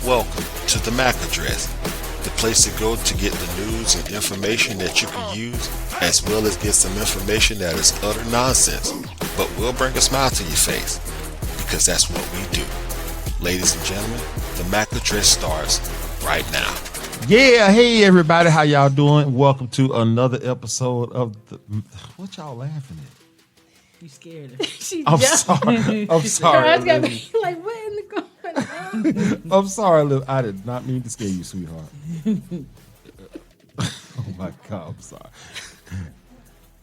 Welcome to the M.A.C address, the place to go to get the news and information that you can use, as well as get some information that is utter nonsense, but will bring a smile to your face, because that's what we do. Ladies and gentlemen, the M.A.C address starts right now. Yeah, hey everybody, how y'all doing? Welcome to another episode of the. What y'all laughing at? You scared her. I'm sorry. I'm sorry. I was gonna be like, what in the going on? I'm sorry, Liv. I did not mean to scare you, sweetheart. Oh my God, I'm sorry.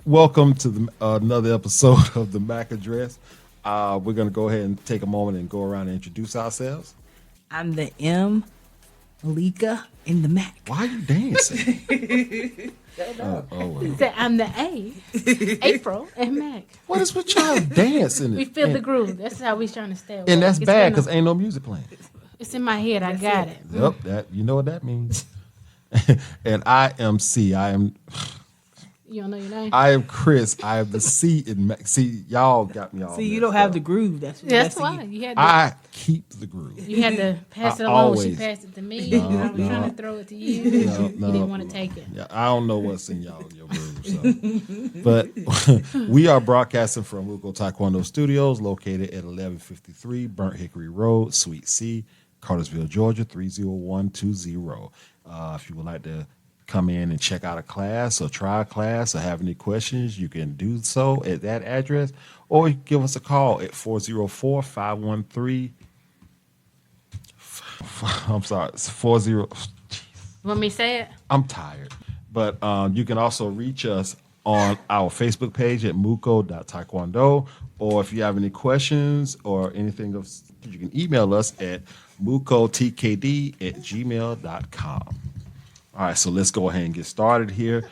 Welcome to another episode of the M.A.C address. We're gonna go ahead and take a moment and go around and introduce ourselves. I'm the M. Malika in the M.A.C. Why are you dancing? Said I'm the A. April and M.A.C. What is with y'all dancing? We feel the groove. That's how we trying to stay awake. And that's It's bad been because ain't no music playing. it's in my head. I got it. Yep, that you know what that means. And I am C. You don't know your name? I am Chris. I am the C in M.A.C. See, y'all got me all. See, you messed don't have up. the groove. That's why you had to. I keep the groove. You had to pass it I along. She always- passed it to me. I was trying to throw it to you. You didn't want to take it. Yeah, I don't know what's in your groove. So. But we are broadcasting from Ruko Taekwondo Studios, located at 1153 Burnt Hickory Road, Suite C, Cartersville, Georgia 30120. If you would like to come in and check out a class or try a class or have any questions, you can do so at that address, or you can give us a call at 404-513. I'm sorry, it's 40. Want me to say it? I'm tired. But you can also reach us on our Facebook page at muko.taekwondo, or if you have any questions or anything else, you can email us at mukotkd@gmail.com. All right, so let's go ahead and get started here.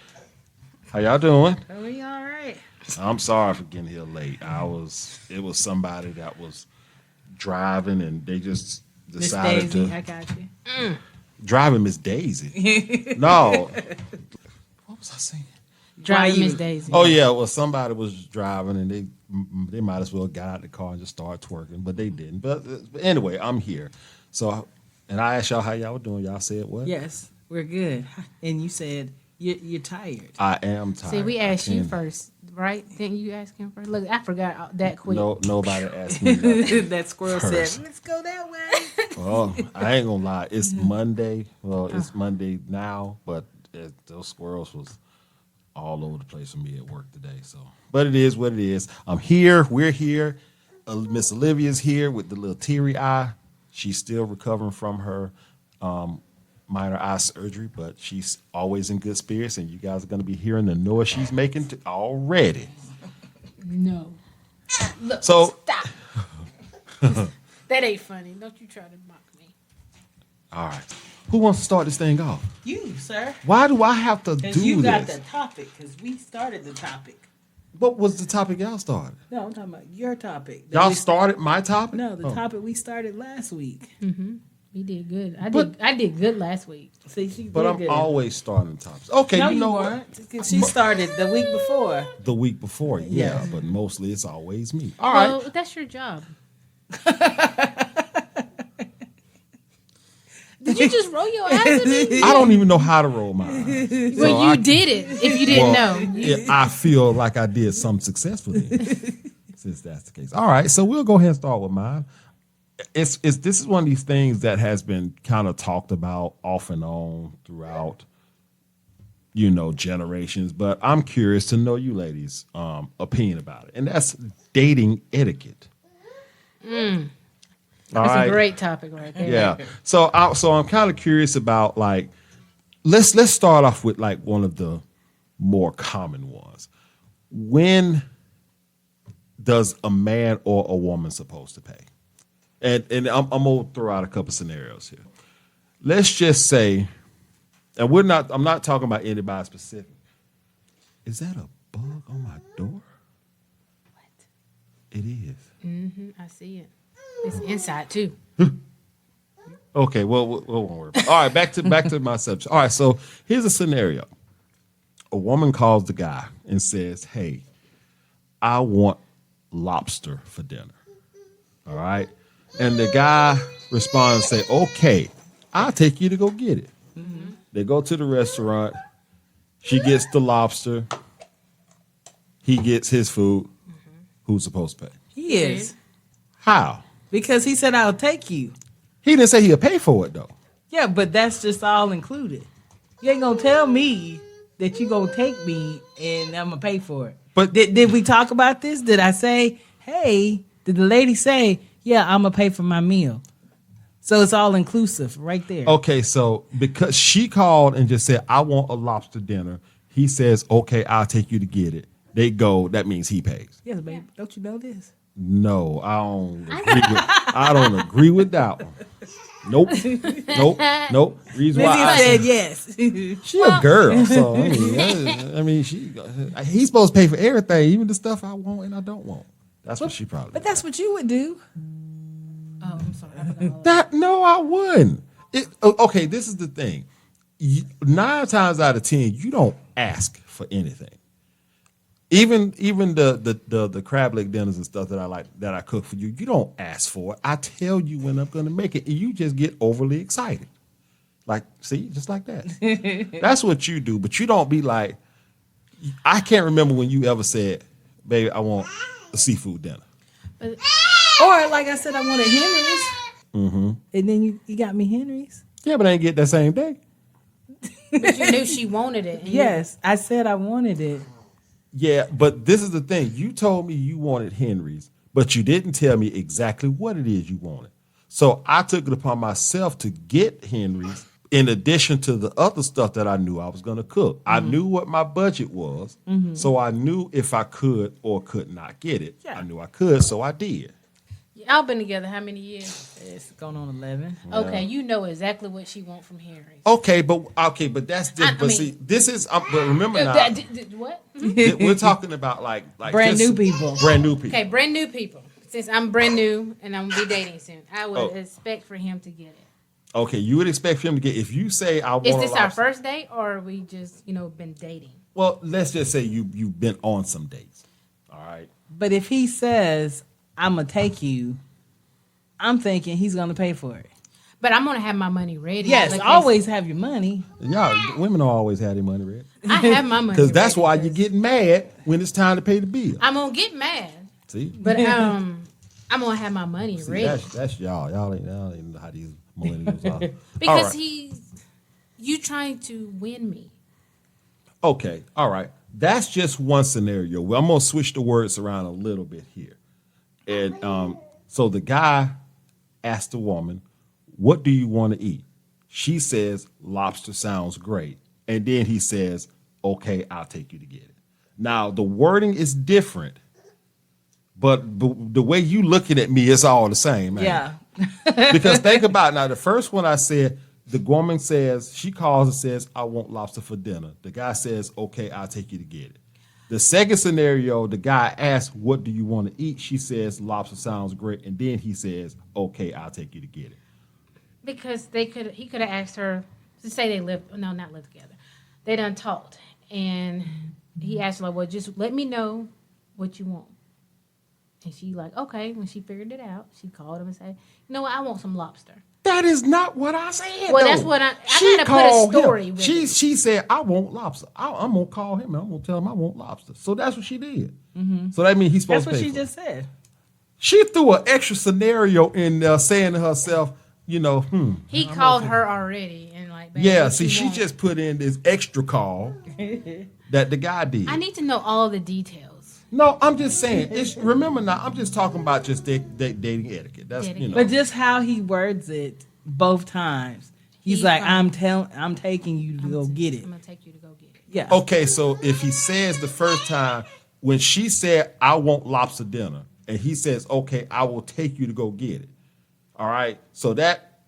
How y'all doing? Are we all right? I'm sorry for getting here late. It was somebody that was driving and they just Miss decided Daisy, to I got you. driving Miss Daisy. No. What was I saying? Driving you- Miss Daisy. Oh yeah, well somebody was driving and they might as well got out the car and just start twerking, but they didn't. But anyway, I'm here. So, and I asked y'all how y'all were doing. Y'all said what? Yes, we're good. And you said you're tired. I am tired. See, we asked I you can't- first, right? Didn't you ask him first? Look, I forgot that quick. No, nobody asked me nothing. That squirrel First. said, let's go that way. Well, I ain't gonna lie. It's Monday. Well, it's Monday now, but those squirrels was all over the place for me at work today. So, but it is what it is. I'm here. We're here. Miss Olivia's here with the little teary eye. She's still recovering from her minor eye surgery, but she's always in good spirits, and you guys are going to be hearing the noise she's making already. No. Look, So- stop. That ain't funny. Don't you try to mock me. All right. Who wants to start this thing off? You, sir. Why do I have to Because do you got this? the topic, because we started the topic. What was the topic y'all started? No, I'm talking about your topic. that Y'all we started my topic? No, the Oh. topic we started last week. We did good. I But- did good last week. See, she But did I'm good. always starting topics. Okay, No, you know what? weren't. 'Cause she started the week before. The week before, yeah, Yeah. but mostly it's always me. All right. Well, that's your job. Did you just roll your eyes at me? I don't even know how to roll my eyes. Well, you did it. If you didn't know, I feel like I did something successfully, since that's the case. All right, so we'll go ahead and start with mine. This is one of these things that has been kind of talked about off and on throughout, generations. But I'm curious to know you ladies' opinion about it, and that's dating etiquette. All that's right? a great topic right there. Yeah. So I'm kind of curious about like let's start off with like one of the more common ones. When does a man or a woman supposed to pay? And I'm gonna throw out a couple scenarios here. Let's just say, and I'm not talking about anybody specific. Is that a bug on my door? What? It is. I see it. It's inside too. Okay, well, we won't worry about it. All right, back to my subject. All right, so here's a scenario. A woman calls the guy and says, hey, I want lobster for dinner. All right. And the guy responds and say, okay, I'll take you to go get it. They go to the restaurant. She gets the lobster. He gets his food. Who's supposed to pay? He is. How? Because he said, I'll take you. He didn't say he'll pay for it, though. Yeah, but that's just all included. You ain't gonna tell me that you gonna take me and I'm gonna pay for it. But Did we talk about this? Did I say, hey, did the lady say, yeah, I'm gonna pay for my meal? So it's all inclusive right there. okay, so because she called and just said, I want a lobster dinner, he says, okay, I'll take you to get it. They go, that means he pays. Yes, babe. Don't you know this? No, I don't agree with that one. Nope. Reason why Lizzie I said yes. she a girl, so he's supposed to pay for everything, even the stuff I want and I don't want. That's what she probably. But that's what you would do. Oh, I'm sorry. I forgot all that. That no, I wouldn't. Okay, this is the thing. 9 times out of 10, you don't ask for anything. Even the crab leg dinners and stuff that I cook for you, you don't ask for it. I tell you when I'm gonna make it, and you just get overly excited. Like, see, just like that. That's what you do, but you don't be like. I can't remember when you ever said, "Baby, I want a seafood dinner." But Or like I said, I wanted Henry's. And then you got me Henry's. Yeah, but I didn't get that same day. you knew she wanted it. and you- Yes, I said I wanted it. Yeah, but this is the thing. You told me you wanted Henry's, but you didn't tell me exactly what it is you wanted. So I took it upon myself to get Henry's in addition to the other stuff that I knew I was going to cook. I knew what my budget was, so I knew if I could or could not get it. Yeah. I knew I could, so I did. Y'all been together how many years? It's going on 11. Okay, you know exactly what she want from Henry's. Okay, but that's different. I But mean- see, this is. But remember now, What? we're talking about like Brand just new people. brand new people. Okay, brand new people. Since I'm brand new and I'm gonna be dating soon, I would Oh. expect for him to get it. Okay, you would expect him to get if you say I want. Is a this our lobster- first date, or are we just been dating? Well, let's just say you've been on some dates. All right. But if he says, I'm going to take you, I'm thinking he's going to pay for it. But I'm gonna have my money ready. Yes, Like always have your money. Y'all, women don't always have their money ready. I have my money Because that's ready why you're getting mad when it's time to pay the bill. I'm gonna get mad, See? but I'm gonna have my money See, ready that's y'all. Y'all ain't know how these millennials are. because All right. you trying to win me. Okay, all right. That's just one scenario. Well, I'm gonna switch the words around a little bit here. And so the guy asked the woman, "What do you want to eat?" She says, "Lobster sounds great." And then he says, "Okay, I'll take you to get it." Now the wording is different, but the way you looking at me, it's all the same, man. Yeah. Because think about it. Now, the first one I said, the woman says, she calls and says, "I want lobster for dinner." The guy says, "Okay, I'll take you to get it." The second scenario, the guy asks, "What do you want to eat?" She says, "Lobster sounds great." And then he says, "Okay, I'll take you to get it." Because he could have asked her to say they not live together. They done talked, and he asked her, like, "Well, just let me know what you want." And she like, okay. When she figured it out, she called him and said, "You know what? I want some lobster." That is not what I said. Well, though. that's what I She gotta put a called him. story with it. She said, "I want lobster." I'm gonna call him and I'm gonna tell him I want lobster. So that's what she did. So that means he's That's supposed what to pay she for it. just said. She threw an extra scenario in there, saying to herself, He called her already, and like, "Babe, yeah. what See, you she want?" just put in this extra call that the guy did. I need to know all the details. No, I'm just saying. Remember now, I'm just talking about just dating etiquette. That's Dating. But just how he words it both times. He's He like, come- I'm taking you to go get it. I'm gonna take you to go get it. Yeah. Okay, so if he says the first time when she said, "I want lobster dinner," and he says, "Okay, I will take you to go get it." All right, so that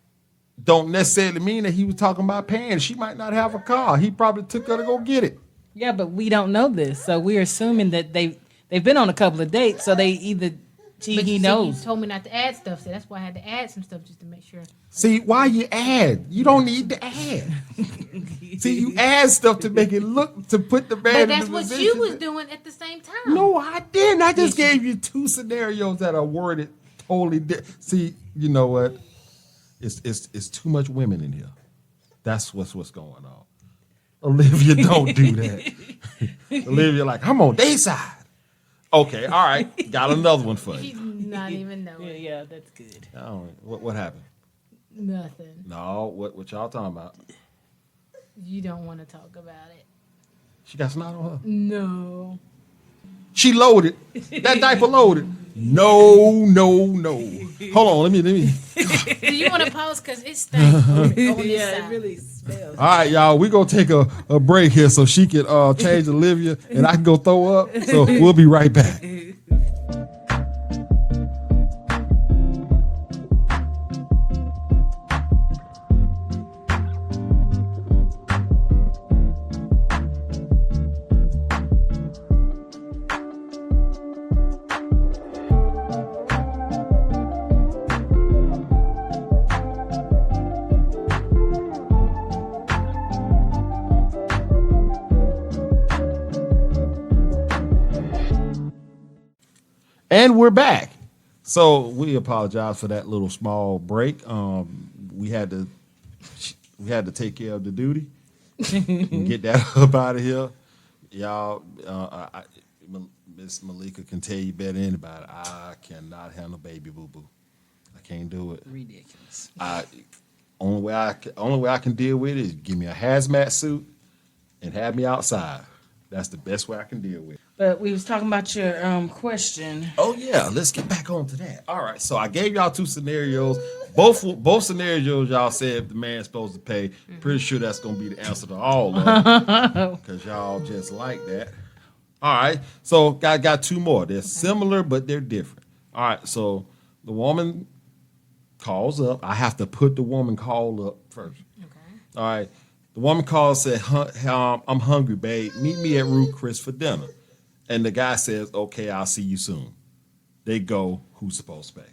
don't necessarily mean that he was talking about paying. She might not have a car. He probably took her to go get it. Yeah, but we don't know this. So we're assuming that they've been on a couple of dates, so they either But he you see, knows. you told me not to add stuff, so that's why I had to add some stuff just to make sure. See, why you add? You don't need to add. See, you add stuff to make it look to put the man But in that's the what position. you was doing at the same time. No, I didn't. I just gave you two scenarios that are worded totally different. See, you know what? It's too much women in here. That's what's going on. Olivia, don't do that. Olivia, like, I'm on their side. Okay, all right. Got another one for He's you. not even knowing. Yeah, that's good. What happened? Nothing. No, what y'all talking about? You don't want to talk about it. She got snot on her. No. She loaded. That diaper loaded. No. Hold on, let me. Do you want to pause? Because it stinks on this Yeah, side. it really smells. All right, y'all, we gonna take a break here so she can change Olivia and I can go throw up. So we'll be right back. And we're back. So we apologize for that little small break. We had to take care of the duty and get that up out of here. Y'all, Miss Malika can tell you better than anybody. I cannot handle baby boo boo. I can't do it. Ridiculous. Only way I can deal with it is give me a hazmat suit and have me outside. That's the best way I can deal with it. But we was talking about your question. Oh yeah, let's get back on to that. All right, so I gave y'all two scenarios. Both scenarios y'all said the man's supposed to pay. Pretty sure that's gonna be the answer to all of them because y'all just like that. All right, so got two more. They're similar, but they're different. All right, so the woman calls up. I have to put the woman call up first. Okay. All right, the woman calls, said, "I'm hungry, babe. Meet me at Ruth Chris for dinner." And the guy says, "Okay, I'll see you soon." They go, who's supposed to pay?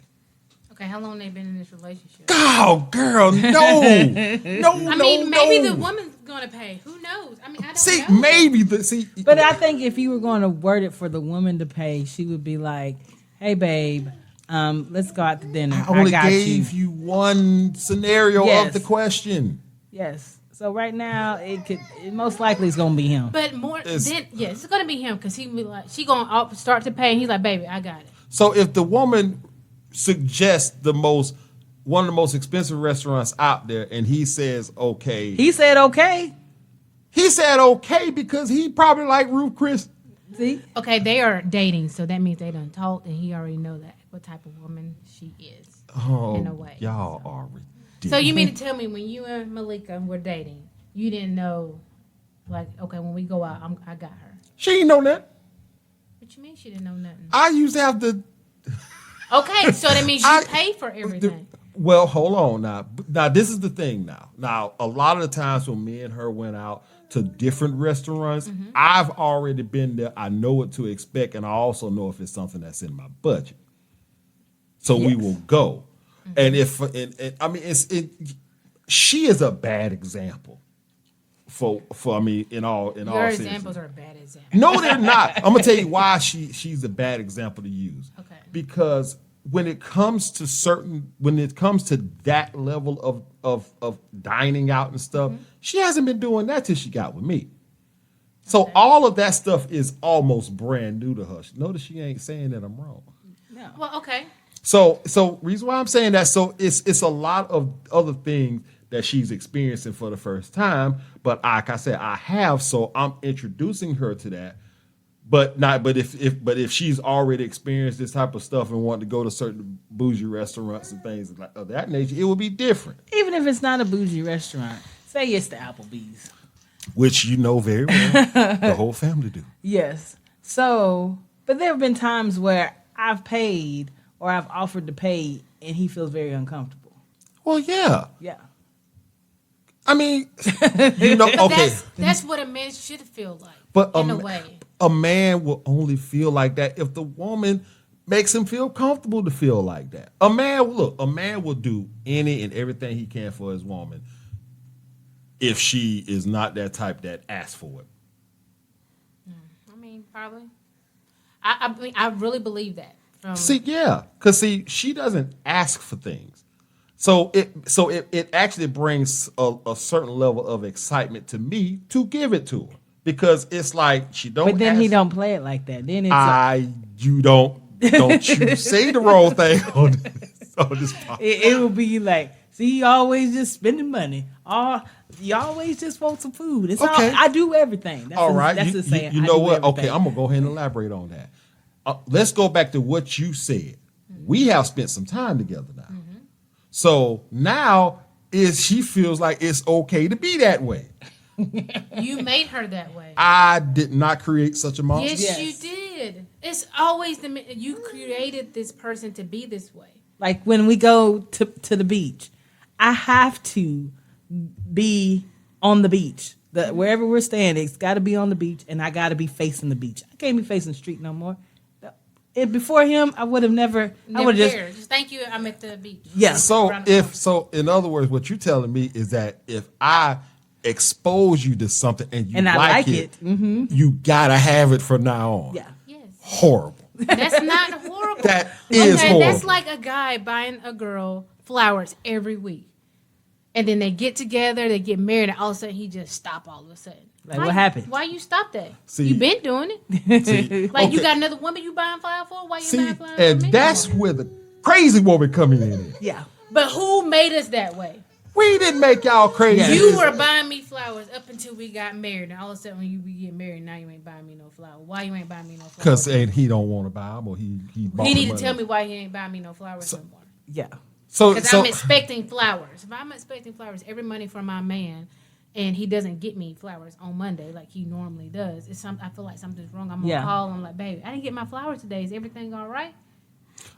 Okay, how long they been in this relationship? Oh, girl, no. I mean, maybe the woman's going to pay. Who knows? I mean, I don't know. Maybe But I think if you were going to word it for the woman to pay, she would be like, "Hey, babe, let's go out to dinner. I only got gave you one scenario Yes. of the question. Yes. So right now, it most likely is going to be him. But more It's- than, it's going to be him because he be like, she going to start to pay. And he's like, baby, I got it. So if the woman suggests one of the most expensive restaurants out there, and he says okay, He said okay. he said okay because he probably like Ruth Chris. See? Okay, they are dating, so that means they done talked, and he already know that what type of woman she is. Oh, in a way. y'all are ridiculous. So you mean to tell me when you and Malika were dating, you didn't know, like, okay, when we go out, I got her. She ain't know that. What you mean she didn't know nothing? I used to have to. Okay, so that means you I- pay for everything. Well, hold on now. Now this is the thing. Now a lot of the times when me and her went out to different restaurants, I've already been there. I know what to expect, and I also know if it's something that's in my budget. So we will go. And if I mean she is a bad example for I mean in all Your seriousness. examples are a bad example. No, they're not. I'm gonna tell you why she's a bad example to use. Okay. Because when it comes to that level of dining out and stuff, she hasn't been doing that till she got with me. So all of that stuff is almost brand new to her. Notice she ain't saying that I'm wrong. Well, okay. So reason why I'm saying that, so it's a lot of other things that she's experiencing for the first time. But like I said, I have, so I'm introducing her to that. But if she's already experienced this type of stuff and wanted to go to certain bougie restaurants and things like of that nature, it would be different. Even if it's not a bougie restaurant, say it's the Applebee's. Which you know very well, the whole family do. Yes. So, but there have been times where I've paid or I've offered to pay and he feels very uncomfortable. Well, yeah. Yeah. I mean, you know, But okay. that's what a man should feel like. But in a way. a man will only feel like that if the woman makes him feel comfortable to feel like that. A man will do any and everything he can for his woman if she is not that type that asks for it. I mean, probably. I mean, I really believe that. Because she doesn't ask for things. So it actually brings a certain level of excitement to me to give it to her because it's like she don't. But then he ask- don't play it like that. Then it's like, you don't you say the wrong thing on this podcast. it will be like, see, you always just spending money. You always just want some food. It's Okay. I do everything. That's All right, That's you, the saying. you I know do what? Okay, everything. I'm gonna go ahead and elaborate on that. Let's go back to what you said. We have spent some time together now, so now she feels like it's okay to be that way. You made her that way. I did not create such a monster. Yes, Yes. you did. It's always you created this person to be this way. Like when we go to the beach, I have to be on the beach. Wherever we're staying, it's got to be on the beach, and I got to be facing the beach. I can't be facing the street no more. And before him, I would have never. I would have Just thank you. I'm at the beach. Yeah. So Around the corner. in other words, what you're telling me is that if I expose you to something and you And I like it, you gotta have it from now on. Yeah. Yes. Horrible. That's not horrible. That is horrible. That's like a guy buying a girl flowers every week. And then they get together, they get married, and all of a sudden he just stop all of a sudden. Like, what happened? Why you stop that? See- You been doing it. See, Like you okay. got another woman you buying flowers for? Why you See, buying flowers for and me? that's where the crazy woman coming in. Yeah. But who made us that way? We didn't make y'all crazy. Yeah. You were buying me flowers up until we got married, and all of a sudden when you get married, now you ain't buying me no flowers. Why you ain't buying me no flowers? Because he don't want to buy them, or he bought He the need to money. tell me why he ain't buying me no flowers no more. Yeah. So Because I'm expecting flowers. If I'm expecting flowers every Monday from my man, and he doesn't get me flowers on Monday like he normally does, I feel like something's wrong. I'm gonna call him like, baby, I didn't get my flowers today. Is everything all right?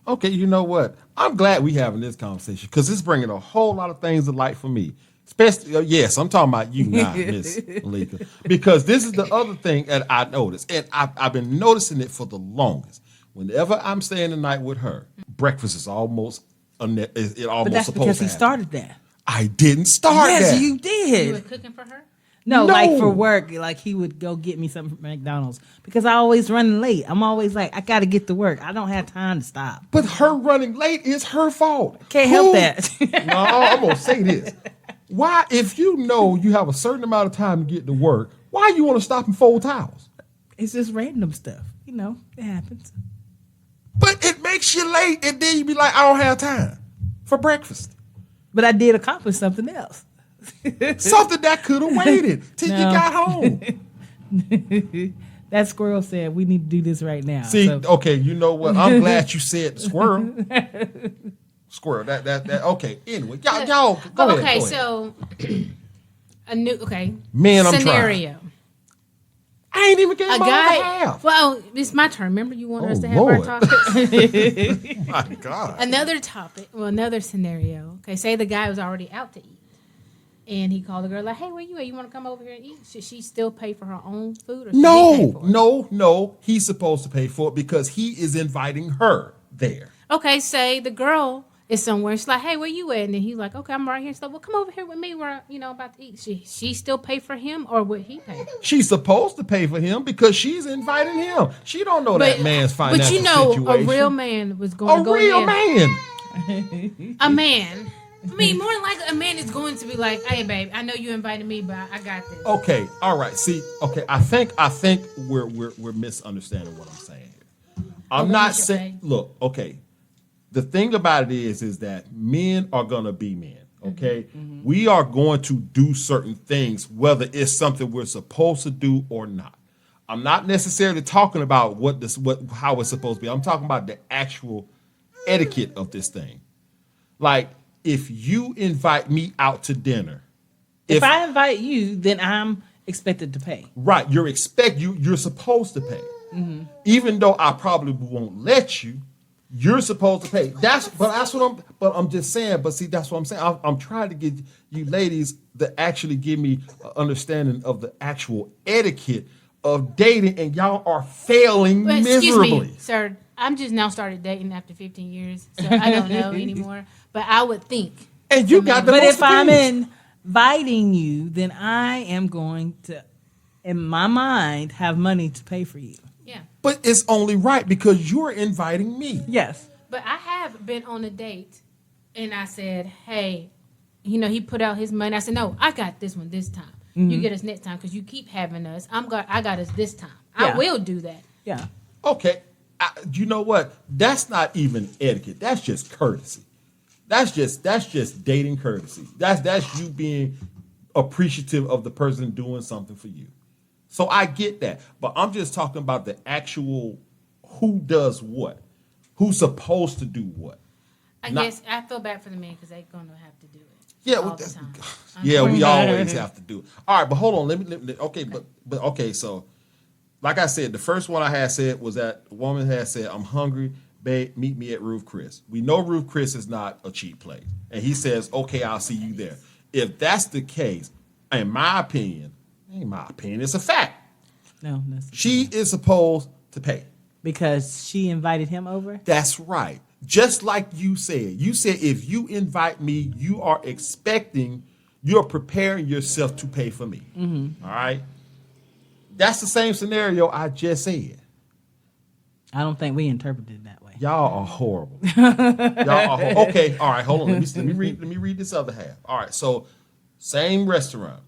okay, you know what? I'm glad we having this conversation because it's bringing a whole lot of things to light for me. Especially, yes, I'm talking about you now, Miss Malika, because this is the other thing that I noticed, and I've been noticing it for the longest. Whenever I'm staying the night with her, breakfast is almost But that's supposed because to he happen. started that. I didn't start Yes, that. you You did. were cooking for her? No, No. like for work, like he would go get me something from McDonald's because I always running late. I'm always like, I got to get to work. I don't have time to stop. But her running late is her fault. Can't help Who- that. No, I'm gonna say this. Why, if you know you have a certain amount of time to get to work, why you want to stop and fold towels? It's just random stuff. You know, it happens. But it makes you late, and then you be like, I don't have time for breakfast. But I did accomplish something else. Something that could have waited till you No. got home. That squirrel said we need to do this right now. See, So- okay, you know what? I'm glad you said the squirrel. Squirrel. That. Okay. Anyway, y'all. Go ahead. Okay, go ahead. so a new Man, I'm scenario. I ain't even getting A my guy. half. Well, it's my turn. Remember, you wanted Oh, us to have our Lord. topics. My God. Another topic. Well, another scenario. Okay, say the guy was already out to eat, and he called the girl like, "Hey, where you at? You want to come over here and eat?" Should she still pay for her own food, or should he pay No, for it? no. He's supposed to pay for it because he is inviting her there. Okay, say the girl is somewhere. She's like, "Hey, where you at?" And then he's like, "Okay, I'm right here." So, well, come over here with me. We're about to eat. She still pay for him, or would he pay? She's supposed to pay for him because she's inviting him. She don't know that man's financial But you know, situation. a real man was going to go real ahead. man. A man. I mean, more than likely, a man is going to be like, "Hey, babe, I know you invited me, but I got this." Okay, all right. See, okay, I think we're misunderstanding what I'm saying here. I'm what not was your saying. Look, okay. The thing about it is that men are gonna be men. Okay, we are going to do certain things, whether it's something we're supposed to do or not. I'm not necessarily talking about how it's supposed to be. I'm talking about the actual etiquette of this thing. Like, if you invite me out to dinner, if I invite you, then I'm expected to pay. right, you're supposed to pay. Even though I probably won't let you, you're supposed to pay. That's what I'm just saying. But see, that's what I'm saying. I'm trying to get you ladies to actually give me an understanding of the actual etiquette of dating, and y'all are failing But miserably. excuse me, sir. I'm just now started dating after 15 years, so I don't know anymore. But I would think. And you got the But most if I'm opinions. inviting you, then I am going to, in my mind, have money to pay for you. Yeah. But it's only right because you're inviting me. Yes. But I have been on a date and I said, hey, he put out his money. I said, no, I got this one this time. You get us next time because you keep having us. I got us this time. I Yeah. will do that. Yeah. Okay, you know what? That's not even etiquette. That's just courtesy. That's just dating courtesy. That's you being appreciative of the person doing something for you. So I get that, but I'm just talking about the actual who does what, who's supposed to do what. I Not- guess I feel bad for the men because they're going to have to do it. Yeah, all well, the time. yeah, we always have to do it. All right, but hold on. Let me okay, but okay. So, like I said, the first one I had said was that a woman had said, "I'm hungry, babe. Meet me at Ruth Chris." We know Ruth Chris is not a cheap place, and he says, "Okay, I'll see you there." If that's the case, in my opinion, it's a fact. No, that's She is supposed to pay. because she invited him over. That's right. Just like you said. You said if you invite me, you're preparing yourself to pay for me. All right? That's the same scenario I just said. I don't think we interpreted it that way. Y'all are horrible. Okay, all right, hold on. Let me read this other half. All right, so same restaurant.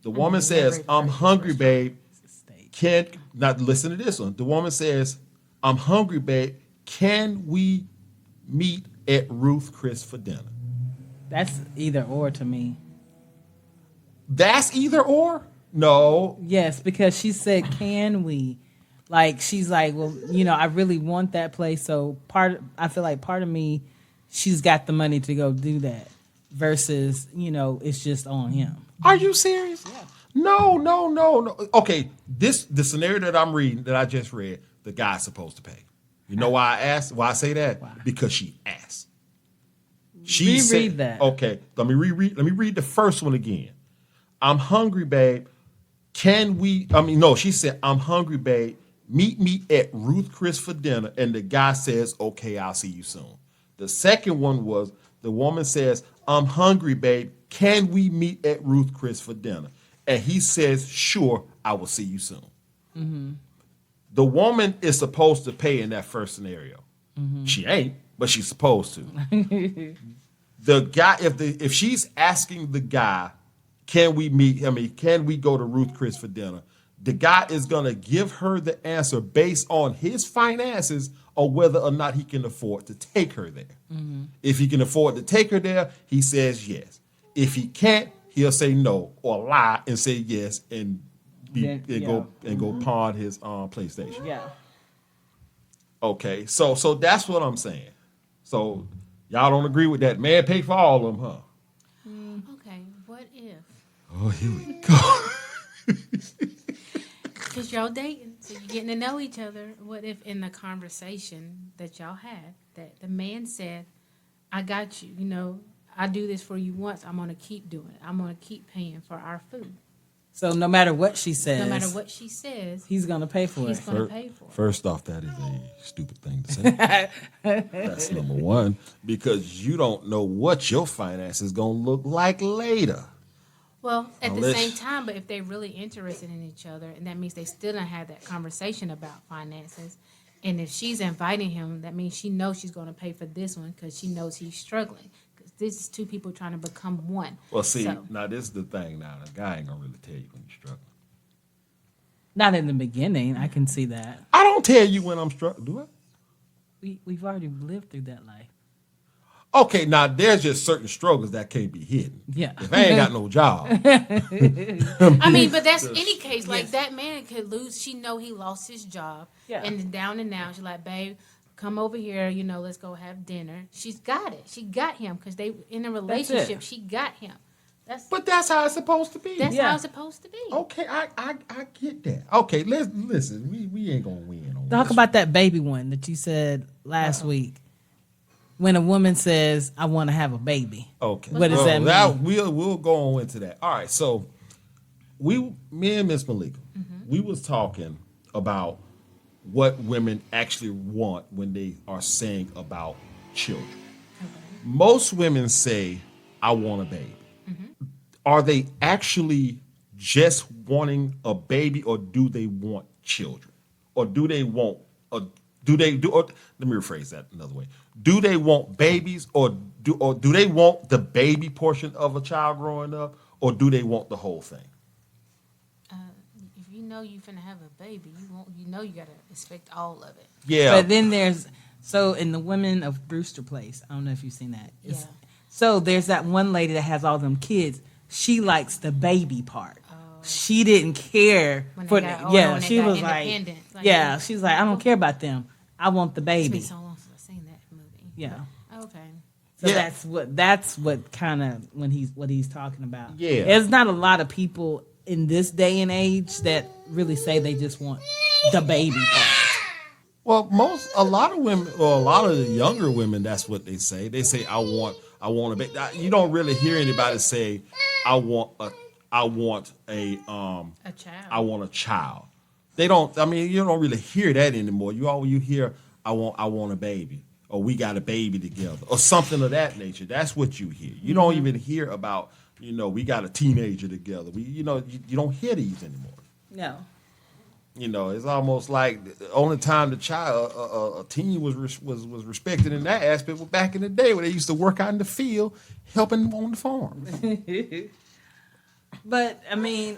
The woman says, "I'm hungry, babe. Not listen to this one. The woman says, "I'm hungry, babe. Can we meet at Ruth Chris for dinner?" That's either or to me. That's either or? No. Yes, because she said, "Can we?" Like she's like, "Well, I really want that place." So I feel like part of me, she's got the money to go do that. Versus, it's just on him. Are you serious? Yeah. No. Okay, the scenario that I'm reading, that I just read, the guy's supposed to pay. You know why I say that? Why? Because she asked. Reread that. Okay, let me read the first one again. "I'm hungry, babe. She said, "I'm hungry, babe. Meet me at Ruth Chris for dinner." And the guy says, "Okay, I'll see you soon." The second one was the woman says, "I'm hungry, babe. Can we meet at Ruth Chris for dinner?" And he says, "Sure, I will see you soon." Mm-hmm. The woman is supposed to pay in that first scenario. Mm-hmm. She ain't, but she's supposed to. The guy, if she's asking the guy, "Can we meet? Can we go to Ruth Chris for dinner?" The guy is gonna give her the answer based on his finances or whether or not he can afford to take her there. Mm-hmm. If he can afford to take her there, he says yes. If he can't, he'll say no or lie and say yes and go pawn his PlayStation. Yeah. Okay, so that's what I'm saying. So y'all don't agree with that? Man, pay for all of them, huh? Okay, what if? Oh, here we go. Because y'all dating, so you're getting to know each other. What if in the conversation that y'all had, that the man said, "I got you, I do this for you once, I'm going to keep doing it. I'm going to keep paying for our food." So no matter what she says, No matter what she says, he's gonna pay for he's it. going to pay for it. First off, that is a stupid thing to say. That's number one, because you don't know what your finances going to look like later. Well, at Unless- the same time, but if they're really interested in each other, and that means they still don't have that conversation about finances, and if she's inviting him, that means she knows she's going to pay for this one because she knows he's struggling. Because this is two people trying to become one. Well, see, So- now this is the thing. Now the guy ain't gonna really tell you when you're struggling. Not in the beginning. I can see that. I don't tell you when I'm struggling, do I? We've already lived through that life. Okay, now there's just certain struggles that can't be hidden. Yeah. If I ain't got no job, I mean, but that's any case. Like that man could lose. She know he lost his job, Yeah. and then down and out. She's like, "Babe, come over here. Let's go have dinner." She's got it. She got him because they in a relationship. She got him. but that's how it's supposed to be. That's Yeah. how it's supposed to be. Okay, I get that. Okay, listen. We ain't gonna win on Talk this. about that baby one that you said last week. When a woman says, "I want to have a baby." Okay, What does that mean? We'll go on into that. All right, so me and Miss Malika, we was talking about what women actually want when they are saying about children. Okay. Most women say, "I want a baby." Are they actually just wanting a baby, or do they want children, or do they want Do they do? Or, let me rephrase that another way. Do they want babies, or do they want the baby portion of a child growing up, or do they want the whole thing? If you know you finna have a baby, you know you gotta expect all of it. Yeah, But then there's in the Women of Brewster Place. I don't know if you've seen that. Yeah. So there's that one lady that has all them kids. She likes the baby part. She didn't care When they for got older, yeah. when they She got was like, independent. Like, yeah. She's like, I don't care about them. I want the It's baby. been so long since I've seen that movie. Yeah. Okay. So Yeah. that's what kind of what he's talking about. Yeah. There's not a lot of people in this day and age that really say they just want the baby part. Well, a lot of women, or a lot of the younger women, that's what they say. They say, I want a baby. You don't really hear anybody say, I want a A child. I want a child. They don't. I mean, you don't really hear that anymore. You hear, I want a baby, or we got a baby together, or something of that nature. That's what you hear. You don't even hear about, we got a teenager together. You don't hear these anymore. No. It's almost like the only time the child, a teen was respected in that aspect was back in the day when they used to work out in the field, helping on the farm. But I mean,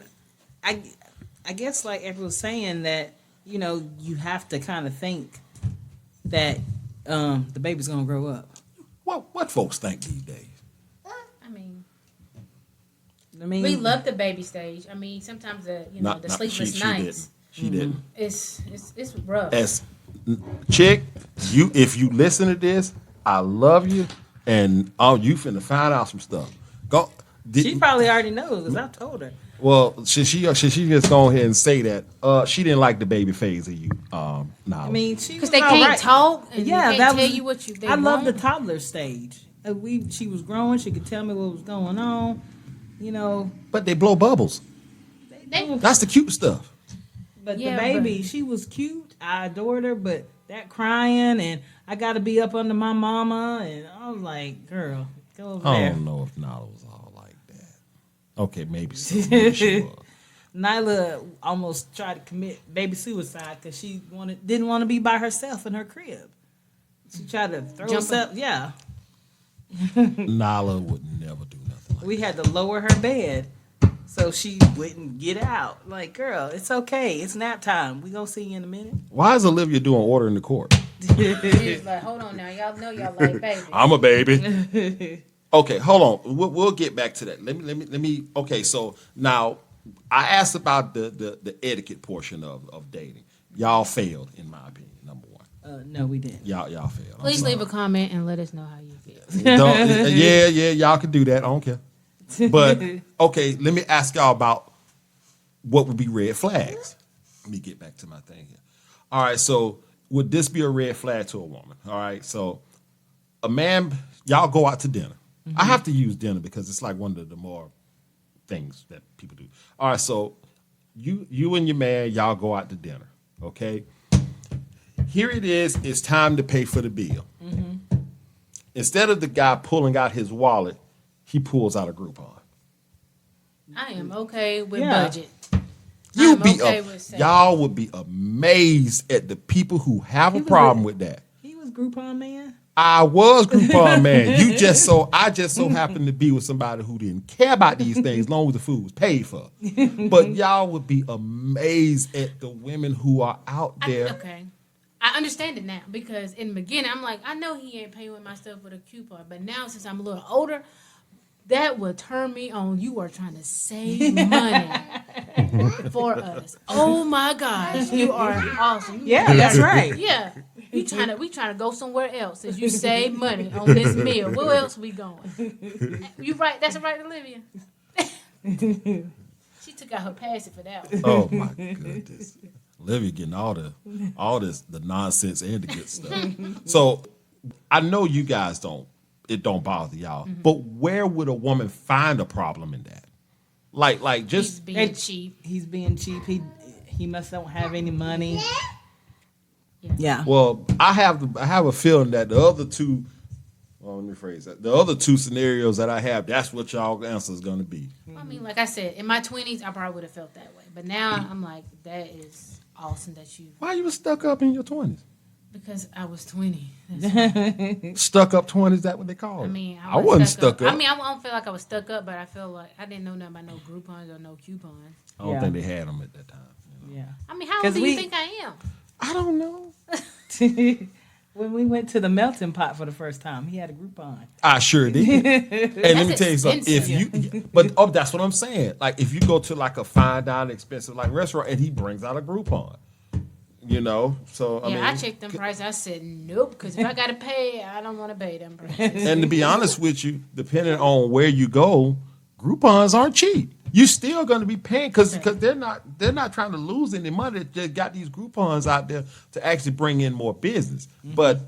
I guess like Eric was saying that you have to kind of think that the baby's gonna grow up. What folks think these days? I mean, We love the baby stage. I mean, sometimes the sleepless nights. She didn't. It's rough. As chick, if you listen to this, I love you, and you finna find out some stuff. Go. she probably already knows because I told her. Well, should she just go ahead and say that she didn't like the baby phase of you? No. I mean, she Because was they all can't right. talk and Yeah, they that can't tell was- you what you. They I love the want. toddler stage. She was growing. She could tell me what was going on. But they blow bubbles. That's the cute stuff. But Yeah, the baby, she was cute. I adored her. But that crying and I got to be up under my mama, and I was like, girl, go over I there. don't know if Nala was all like that. Okay, maybe so. Maybe she was. Nyla almost tried to commit baby suicide because she didn't want to be by herself in her crib. She tried to throw Jump herself. Yeah, Nala would never do nothing like we had to lower her bed so she wouldn't get out. Like, girl, it's okay. It's nap time. We gonna see you in a minute. that. Why is Olivia doing order in the court? She's like, hold on now, y'all know y'all like baby. I'm a baby. Okay, hold on. We'll get back to that. Let me. Okay, so now I asked about the etiquette portion of dating. Y'all failed, in my opinion. Number one, No, we didn't. y'all failed. I'm Please sorry. leave a comment and let us know how you feel. Yeah, y'all can do that. I don't care. But okay, let me ask y'all about what would be red flags. Let me get back to my thing here. All right, so would this be a red flag to a woman? All right, so a man, y'all go out to dinner. I have to use dinner because it's like one of the more things that people do. All right, so you and your man, y'all go out to dinner. Okay, here it is. It's time to pay for the bill. Instead of the guy pulling out his wallet, he pulls out a Groupon. I am okay with Yeah. budget. I'm okay with saving. Y'all would be amazed at the people who have a was problem a- with that. He was Groupon man. I was Groupon man. I just so happened to be with somebody who didn't care about these things as long as the food was paid for. But y'all would be amazed at the women who are out there. Okay. I understand it now because in the beginning I'm like, I know he ain't paying with my stuff with a coupon, but now since I'm a little older, that would turn me on. You are trying to save money for us. Oh my gosh, you are awesome. Yeah, that's right. Yeah, we trying to go somewhere else since you save money on this meal. Where else we going? You right? That's right, Olivia. She took out her passage for that one. Oh my goodness. Olivia getting all this the nonsense and the good stuff. So I know you guys it don't bother y'all. But where would a woman find a problem in that? Like He's just being cheap. He's being cheap. He must don't have any money. Yeah. well, I have a feeling that the other two, well, let me phrase that. The other two scenarios that I have, that's what y'all answer is gonna be. I mean, like I said, in my 20s, I probably would have felt that way. But now I'm like, that is awesome that you. Why you was stuck up in your 20s? Because I was 20. That's Stuck up 20, is that what they call it? I mean, I wasn't stuck up. I mean, I don't feel like I was stuck up, but I feel like I didn't know nothing about no Groupons or no coupons. I don't Yeah. think they had them at that time. Yeah. I mean, how old 'Cause do we- you think I am? I don't know. When we went to the melting pot for the first time, he had a Groupon. I sure did. And let me That's tell you something. If you, but that's what I'm saying. Like if you go to like a fine dining, expensive like restaurant, and he brings out a Groupon, you know. So I Yeah, mean, I checked them prices. I said nope, because if I gotta pay, I don't want to pay them prices. and to be honest with you, depending on where you go, Groupons aren't cheap. You're still going to be paying because they're not trying to lose any money. They just got these Groupons out there to actually bring in more business. But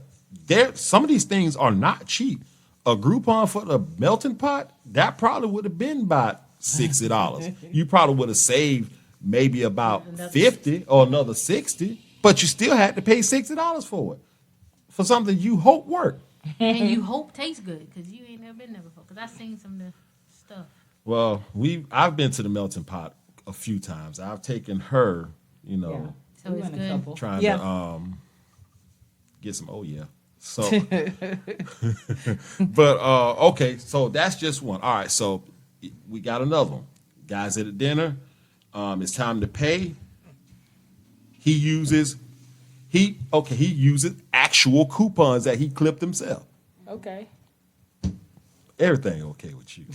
some of these things are not cheap. A Groupon for the melting pot, that probably would have been about $60. You probably would have saved maybe about $50 or another $60, but you still had to pay $60 for it for something you hope worked. And you hope tastes good because you ain't never been there before. Because I seen some of the stuff. Well, I've been to the melting pot a few times. I've taken her, you know, So We it's went a good. couple. trying Yeah. to get some. Oh yeah. So, but okay. So that's just one. All right. So we got another one. Guys at a dinner. It's time to pay. He uses actual coupons that he clipped himself. Okay. Everything okay with you?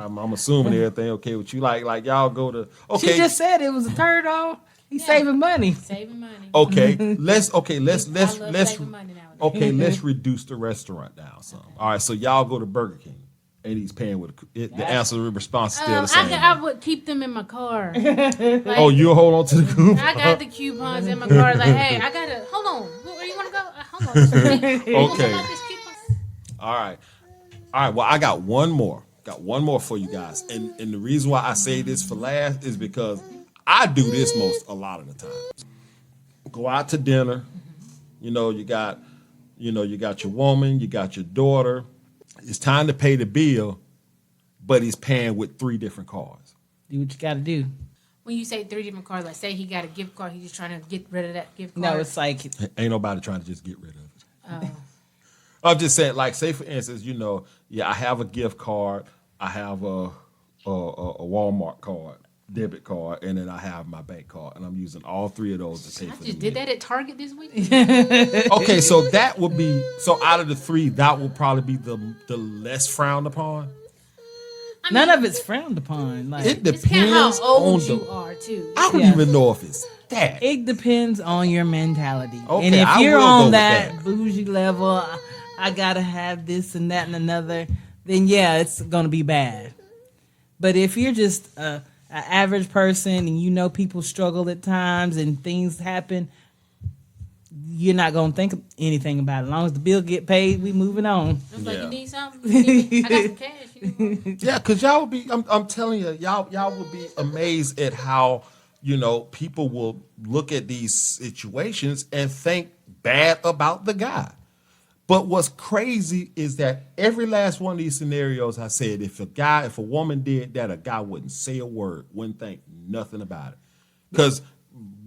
I'm assuming everything okay with you. Like y'all go to okay. She just said it was a turd off. He's saving money. Saving money. Okay, let's I love saving money nowadays. okay, let's reduce the restaurant down some. All right, so y'all go to Burger King, and he's paying with the answer response is still the same. I would keep them in my car. Oh, you'll hold on to the coupon. I got the coupons in my car. Like, hey, I gotta hold on. Where you wanna go? Hold on. Okay. This coupon? All right. Well, I got one more. Got one more for you guys, and the reason why I say this for last is because I do this a lot of the time. Go out to dinner. You know, you got your woman, you got your daughter. It's time to pay the bill, but he's paying with 3 different cards. Do what you got to do. When you say 3 different cards, like say he got a gift card, he's just trying to get rid of that gift card. No, it's like Ain't nobody trying to just get rid of it. I'm just saying, like, say for instance, I have a gift card, I have a Walmart card, debit card, and then I have my bank card, and I'm using all 3 of those to pay I for just the did meal. that at Target this week. Okay, so that would be out of the 3, that will probably be the less frowned upon. none of it's frowned upon. Like It It's kind of how depends old on you the. are too. I don't Yeah. even know if it's that. it depends on your mentality. Okay, and if I you're will go on with that, that. bougie level, I gotta have this and that and another, then yeah, it's gonna be bad. But if you're just an average person and you know people struggle at times and things happen, you're not gonna think of anything about it. As long as the bill get paid, we moving on. I was like, Yeah. you need something? I got some cash. Yeah, because y'all would be. I'm telling you, y'all would be amazed at how people will look at these situations and think bad about the guy. But what's crazy is that every last one of these scenarios, I said, if a woman did that, a guy wouldn't say a word, wouldn't think nothing about it, because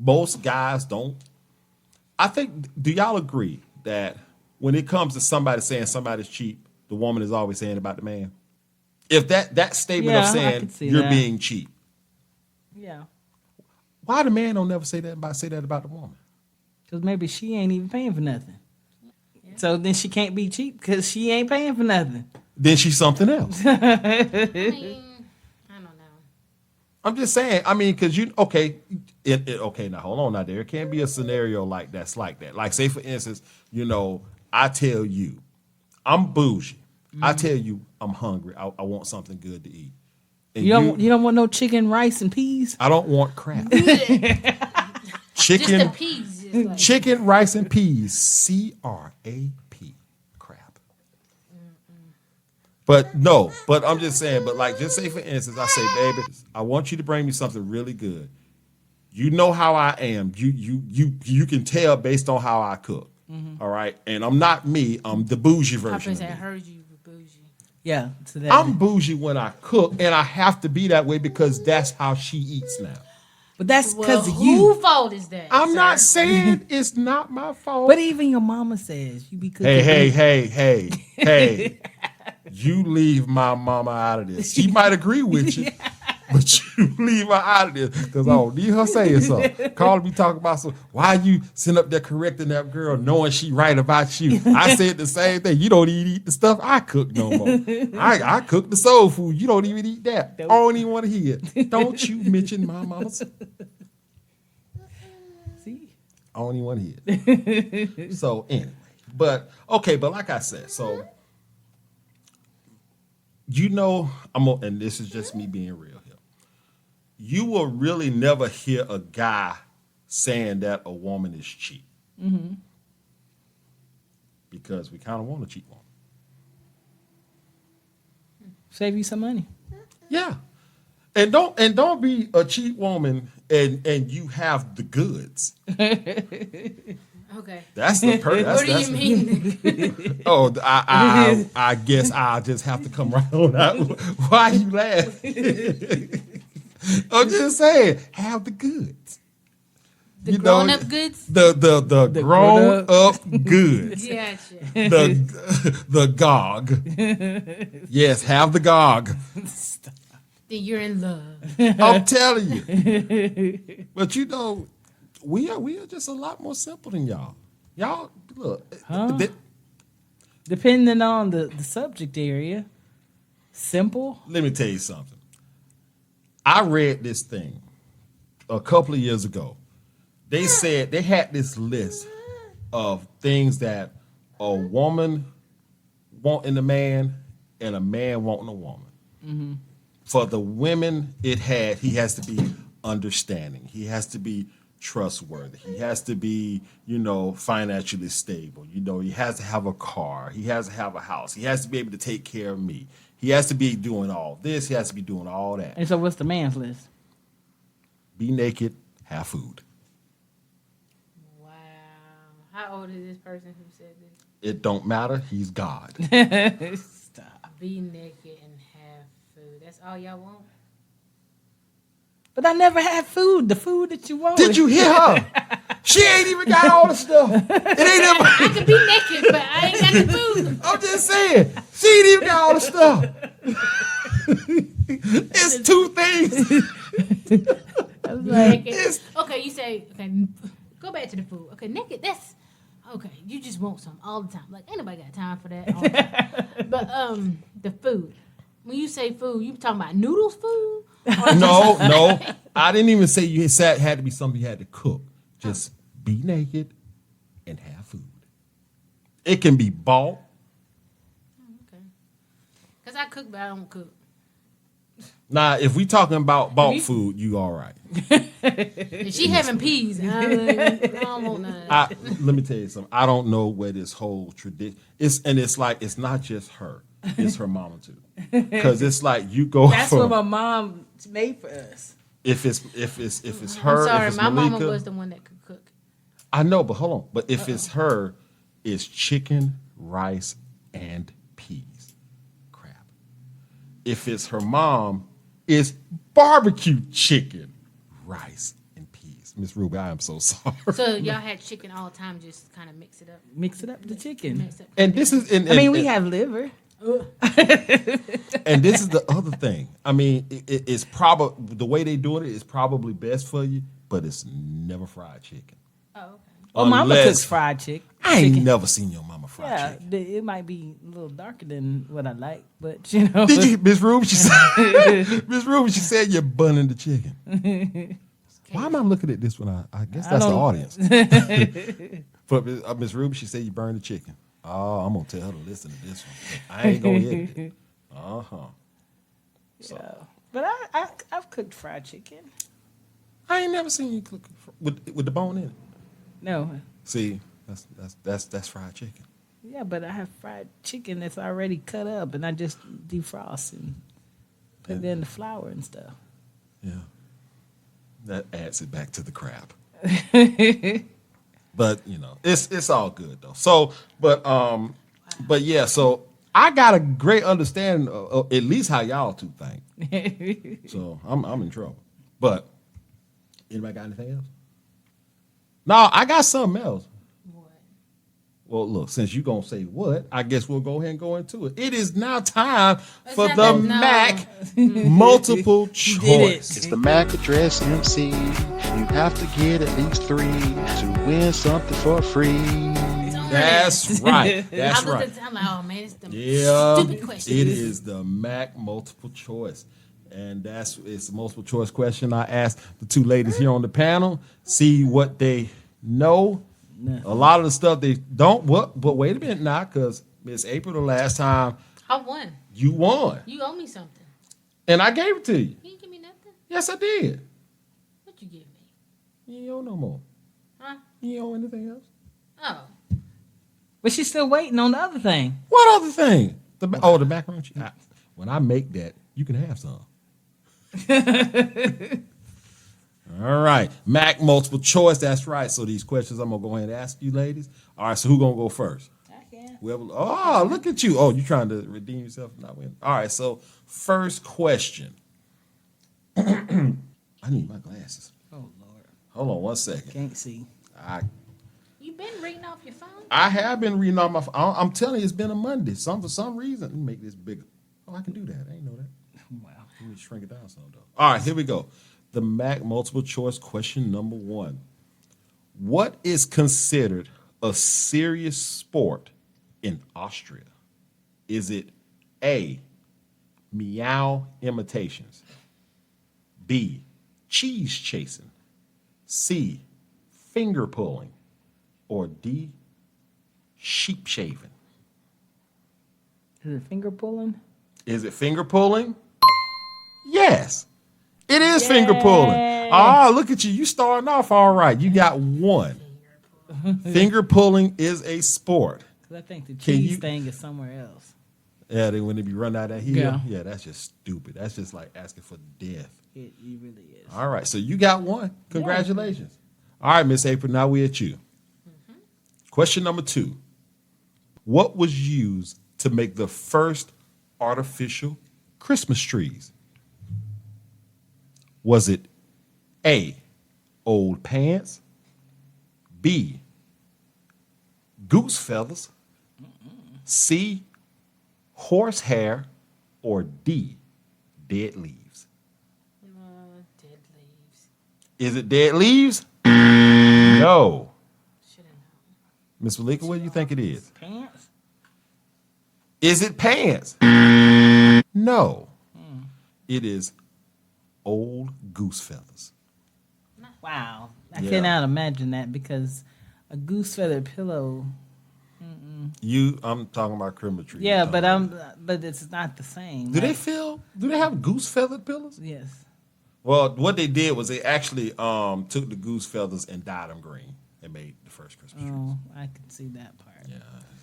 most guys don't. I think. Do y'all agree that when it comes to somebody saying somebody's cheap, the woman is always saying about the man? If that statement Yeah, of I saying could see you're that. being cheap, Yeah, why the man don't never say that about the woman? because maybe she ain't even paying for nothing. So then she can't be cheap because she ain't paying for nothing. Then she's something else. I mean, I don't know. I'm just saying. I mean, because okay, okay. Now hold on. Now there can be a scenario like that. Like say for instance, I tell you, I'm bougie. I tell you, I'm hungry. I want something good to eat. And You don't want no chicken, rice, and peas. I don't want crap. Just Chicken, the peas. Is like, chicken, rice, and peas. CRAP. Crap. But I'm just saying. But like, just say for instance, I say, baby, I want you to bring me something really good. You know how I am. You can tell based on how I cook. All right, and I'm not me. I'm the bougie version. Papa of said, I me. heard you were bougie. Yeah, to that. I'm bougie when I cook, and I have to be that way because that's how she eats now. But that's because of Whose you. fault is that? I'm sir? not saying it's not my fault. But even your mama says you be cooking. Hey. You leave my mama out of this. She might agree with you, but you leave her out of this because I don't need her saying something. Calling me talking about why you sitting up there correcting that girl knowing she right about you. I said the same thing. You don't even eat the stuff I cook no more. I cook the soul food. You don't even eat that. I don't even want to hear it. Don't you mention my mama's. See? I don't even want to hear it. So anyway, but like I said, so and this is just me being real here. You will really never hear a guy saying that a woman is cheap. Mm-hmm. Because we kind of want a cheap woman. Save you some money. Yeah. And don't be a cheap woman and you have the goods. Okay. That's the What do you mean? Oh, I guess I'll just have to come right on out. Why you laughing? I'm just saying, have the goods. The grown-up goods? The grown up goods. Gotcha. The gog. Yes, have the gog. Then you're in love. I'm telling you. But we are just a lot more simple than y'all. Y'all look. Depending on the subject area. Simple. Let me tell you something. I read this thing a couple of years ago. They said they had this list of things that a woman want in a man and a man want in a woman. Mm-hmm. For the women, he has to be understanding. He has to be trustworthy. He has to be, financially stable. He has to have a car. He has to have a house. He has to be able to take care of me. He has to be doing all this. He has to be doing all that. And so what's the man's list? Be naked, have food. Wow. How old is this person who said this? It don't matter. He's God. Stop. Be naked and have food. That's all y'all want? But I never had food. The food that you want. Did you hear her? She ain't even got all the stuff. It ain't ever. I could be naked, but I ain't got the food. I'm just saying. She ain't even got all the stuff. It's two things. Naked. Okay, you say, go back to the food. Okay, naked, that's, okay, you just want some all the time. Like, ain't nobody got time for that all the time. But, the food. When you say food, you talking about noodles food? No. I didn't even say had to be something you had to cook. Just be naked and have food. It can be bought. Okay. Because I cook, but I don't cook. Now, if we talking about bought food, you all right. If she having peas, I don't want none of that. Let me tell you something. I don't know where this whole tradition it's like it's not just her. It's her mama too. Because it's like you go. That's what my mom made for us. If it's her, I'm sorry, if it's my Malika, mama was the one that could cook. I know, but hold on. But if it's her, it's chicken, rice, and peas. Crap. If it's her mom, it's barbecue chicken, rice, and peas. Miss Ruby, I am so sorry. So y'all had chicken all the time, just kind of mix it up. Mix it up with the chicken. Mix up. And this is, we have liver. And this is the other thing. I mean, it's probably the way they doing it is probably best for you, but it's never fried chicken. Oh, okay. Well, mama cooks fried chicken. I ain't never seen your mama fried chicken. It might be a little darker than what I like, but you know. Did you, Miss Ruby? She said, Miss Ruby, she said you're bunning the chicken. Why am I looking at this one? I guess that's the audience. But Miss Ruby, she said you burned the chicken. Oh, I'm gonna tell her to listen to this one. I ain't gonna hit it. So. Yeah. But I've cooked fried chicken. I ain't never seen you cook with the bone in it. No. See, that's fried chicken. Yeah, but I have fried chicken that's already cut up, and I just defrost and put it in the flour and stuff. Yeah, that adds it back to the crab. But it's all good though. So, but yeah. So I got a great understanding of at least how y'all two think. So I'm in trouble. But Anybody got anything else? No, I got something else. What? Well, look, since you gonna say what, I guess we'll go ahead and go into it. It is now time for not the that- no. Mac multiple You did it. choice. It's the MAC address MC. You have to get at least 3 to win something for free. That's right. That's I was right. I'm like, oh man, it's the Yeah, stupid question. it is the Mac multiple choice, and it's a multiple choice question. I asked the two ladies here on the panel, see what they know. A lot of the stuff they don't. What? But wait a minute now, because Miss April, the last time I won. you won, You owe me something. and I gave it to you. You didn't give me nothing. Yes, I did. What you give me? You ain't owe no more. Huh? You ain't owe anything else. Oh. But she's still waiting on the other thing. What other thing? The macaroni cheese. When I make that, you can have some. All right, Mac multiple choice. That's right. So these questions I'm gonna go ahead and ask you, ladies. All right. So who gonna go first? I can't. Whoever. Oh, look at you. Oh, you trying to redeem yourself from not winning? All right. So first question. I need my glasses. Oh Lord, Hold on 1 second. can't see. You been reading off your phone? I have been reading on my phone. I'm telling you, it's been a Monday. For some reason, let me make this bigger. Oh, I can do that. I didn't know that. Wow. Let me shrink it down some though. All right, here we go. The Mac multiple choice question number 1. What is considered a serious sport in Austria? Is it A, meow imitations, B, cheese chasing, C, finger pulling, or D, sheep shaving? Is it finger pulling? Is it finger pulling? Yes. It is finger pulling. Ah, look at you. You starting off all right. You got 1. Finger pulling is a sport. Because I think the Can cheese you- thing is somewhere else. Yeah, they when they be running out that hill. Yeah. Yeah, that's just stupid. That's just like asking for death. It really is. All right, so you got 1. Congratulations. All right, Miss April, now we at you. Question number 2. What was used to make the first artificial Christmas trees? Was it A, old pants, B, goose feathers, C, horsehair, or D, dead leaves? Dead leaves. Is it dead leaves? No. Should have known. Miss Malika, what do you think it is? Pants? Is it pants? No. It is old goose feathers. Wow. I Yeah. cannot imagine that because a goose feather pillow. I'm talking about Christmas trees. Yeah, but it's not the same. Do Like, they have goose feathered pillows? Yes. Well, what they did was they actually took the goose feathers and dyed them green and made the first Christmas trees. Oh, I can see that part. Yeah,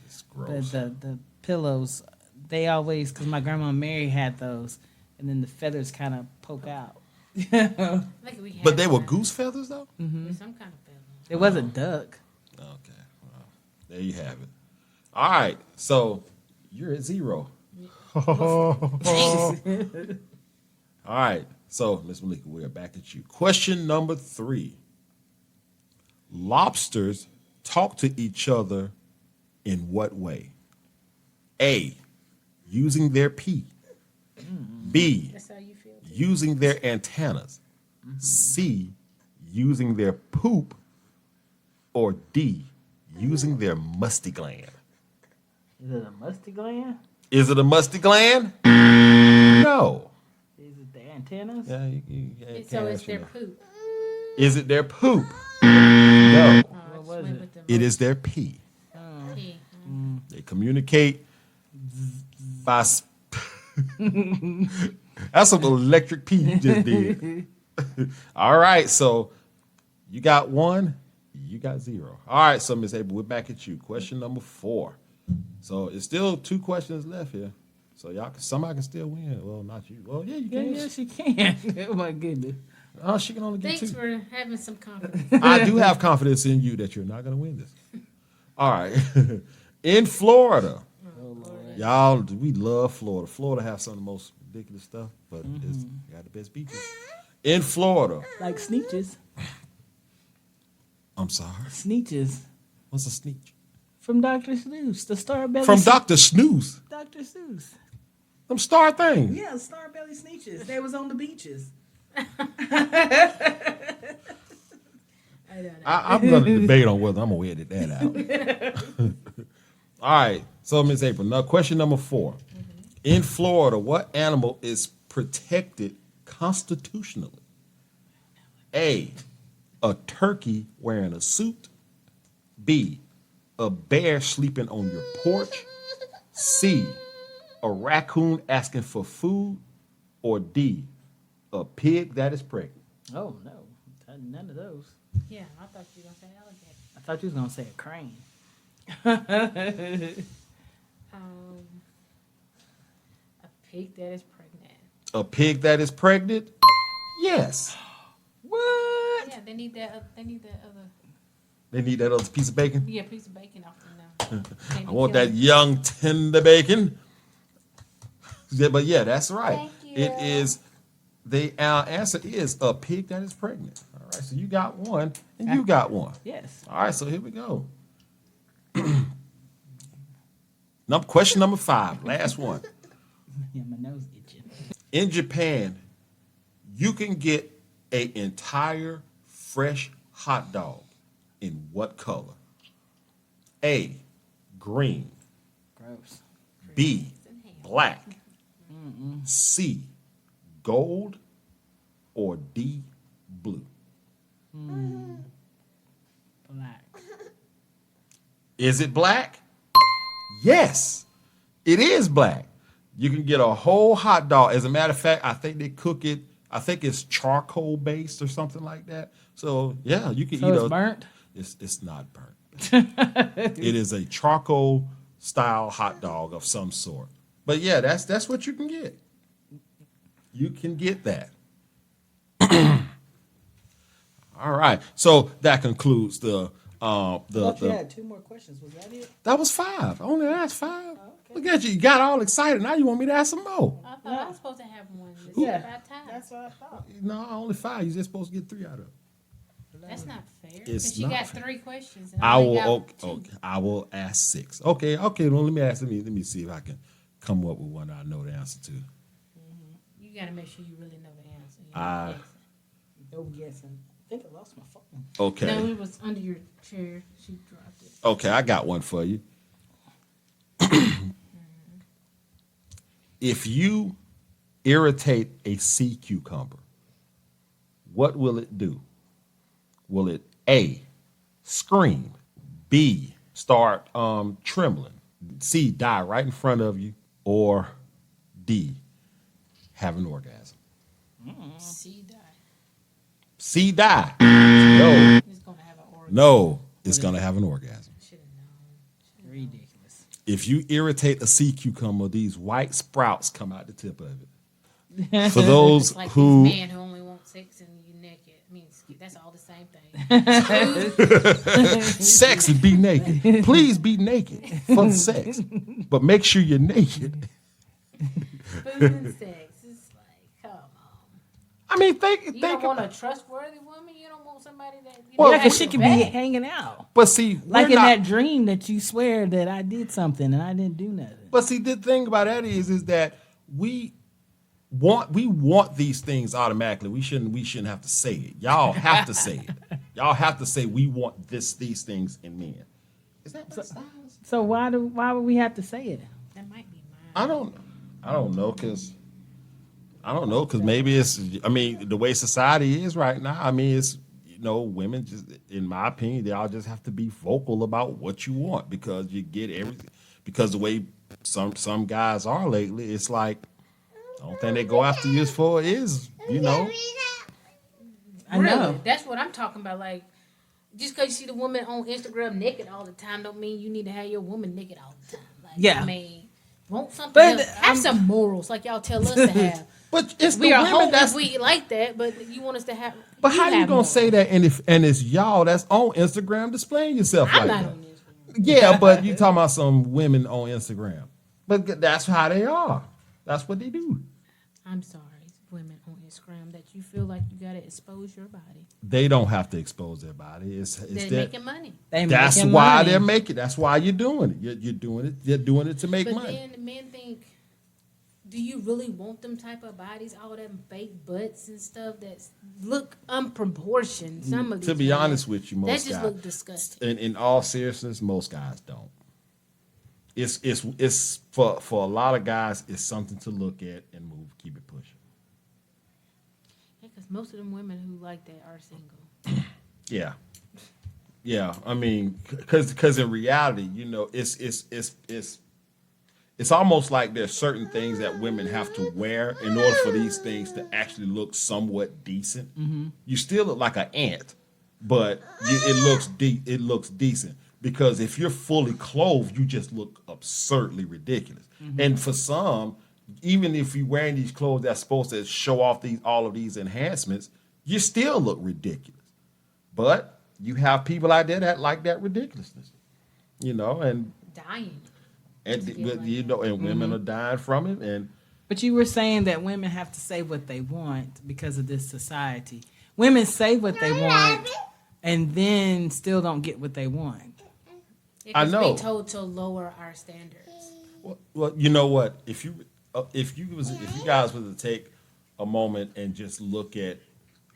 it's But gross. the pillows, they always, because my grandma Mary had those, and then the feathers kind of poke out. Like we had But they were one. goose feathers, though? With some kind of feather. It was a duck. Okay. Well, there you have it. All right. So you're at 0. All right. So, Miss Malika, we're back at you. Question number 3. Lobsters talk to each other in what way? A, using their pee. B, That's how you feel. using their antennas. C, using their poop. Or D, using their musty gland. Is it a musty gland? Is it a musty gland? No. Is it the antennas? Yeah, So it's their poop. Is it their poop? No. What was it? It is their pee. Pee. They communicate by. That's some electric pee you just did. All right, so you got 1, you got 0. All right, so Miss April, we're back at you. Question number 4. So it's still 2 questions left here. So somebody can still win. Well, not you. Well, yeah, you Yeah, can. yes, you can. Oh my goodness. Oh, she can only get Thanks 2. for having some confidence. I do have confidence in you that you're not going to win this. All right. In Florida, y'all, we love Florida. Florida has some of the most ridiculous stuff, but it's got the best beaches. In Florida. Like Sneetches. I'm sorry. Sneetches. What's a sneak? From Dr. Seuss. The Starbelly. From Dr. Snooze. Dr. Seuss. Them star things. Yeah, Starbelly Sneetches. They was on the beaches. I'm going to debate on whether I'm going to edit that out. All right. So, Ms. April, now question number 4. In Florida, what animal is protected constitutionally? A, a turkey wearing a suit. B, a bear sleeping on your porch. C, a raccoon asking for food. Or D, a pig that is pregnant. Oh, no. None of those. Yeah, I thought you were gonna say alligator. I thought you was going to say a crane. A pig that is pregnant. A pig that is pregnant? Yes. What? Yeah, they need that. They need that other. They need that other piece of bacon. Yeah, piece of bacon off them now. I want that young tender bacon. Yeah, but yeah, that's right. Thank you. It is. The answer is a pig that is pregnant. All right, so you got one and you got one. Yes. All right, so here we go. Question number 5, last one. Yeah, my nose itching. In Japan, you can get an entire fresh hot dog in what color? A, green. Gross. B, black. C, gold. Or D, blue. Black. Is it black? Yes, it is black. You can get a whole hot dog. As a matter of fact, I think they cook it. I think it's charcoal based or something like that. So yeah, you can So eat it's burnt? It's not burnt. It is a charcoal style hot dog of some sort. But yeah, that's what you can get. You can get that. All right. So that concludes the I thought you had 2 more questions. Was that it? That was 5. I only asked 5. Okay. Look at you. You got all excited. Now you want me to ask some more. I thought I was supposed to have one. It's Yeah. about time. That's what I thought. No, only 5. You're just supposed to get 3 out of it. That's not fair. It's Because she not got fair. 3 questions. And I only will. got Okay, 2. okay, I will ask 6. Okay. Well, let me ask. Let me see if I can come up with one I know the answer to. You got to make sure you really know the answer. You're I- not guessing. No guessing. I think I lost my phone. Okay. No, it was under your chair. She dropped it. Okay, I got one for you. If you irritate a sea cucumber, what will it do? Will it A, scream, B, start trembling, C, die right in front of you, or D, have an orgasm? C die. C, die. No, He's going to have an orgasm. no, it's gonna have an orgasm. Should have known. Ridiculous. If you irritate a sea cucumber, these white sprouts come out the tip of it. For those It's like who, these men who only want sex and you naked. I mean, that's all the same thing. sex and be naked. Please be naked for the sex, but make sure you're naked. Food and sex. It's like, come on. I mean, think You don't want about. a trustworthy woman. You don't want somebody that. You Well, know, Yeah, because she has could your be back. hanging out. But see, Like we're in not- that dream that you swear that I did something and I didn't do nothing. But see, the thing about that is that we want these things automatically. We shouldn't have to say it. Y'all have to say it. Y'all have to say we want these things in men. Is that what sounds? So why would we have to say it? That might be mine. I don't know because maybe it's. I mean, the way society is right now. I mean, it's women just, in my opinion, they all just have to be vocal about what you want because you get everything. Because the way some guys are lately, it's like the only thing they go after you for is I Really? know. That's what I'm talking about. Like, just because you see the woman on Instagram naked all the time, don't mean you need to have your woman naked all the time. Like, Yeah. I mean, want something But, else. Have some morals, like y'all tell us to have. But it's We the are women hoping that's. we like that, but you want us to have. But how you have gonna morals. say that? And it's y'all that's on Instagram displaying yourself I'm like not that. on this. Yeah, but you talking about some women on Instagram. But that's how they are. That's what they do. I'm sorry, women on Scrum, that you feel like you got to expose your body. They don't have to expose their body. They're that, making money. that's making why money. they're making. That's why you're doing it. You're doing it. You're doing it to make But money. then the men think, do you really want them type of bodies? All them fake butts and stuff that look unproportioned. Some of these To be men, honest with you, that most just guys, look disgusting. in all seriousness, most guys don't. It's for a lot of guys, it's something to look at and move, keep it pushing. Yeah, because most of them women who like that are single. Yeah. I mean, because in reality, you know, it's almost like there's certain things that women have to wear in order for these things to actually look somewhat decent. You still look like an ant, but it looks decent. Because if you're fully clothed, you just look absurdly ridiculous. And for some, even if you're wearing these clothes that's supposed to show off all of these enhancements, you still look ridiculous. But you have people out there that like that ridiculousness, you know, and Dying. you know, and women are dying from it. And But you were saying that women have to say what they want because of this society. Women say what they want and then still don't get what they want. I Because know. we told to lower our standards. well, you know what? If you guys were to take a moment and just look at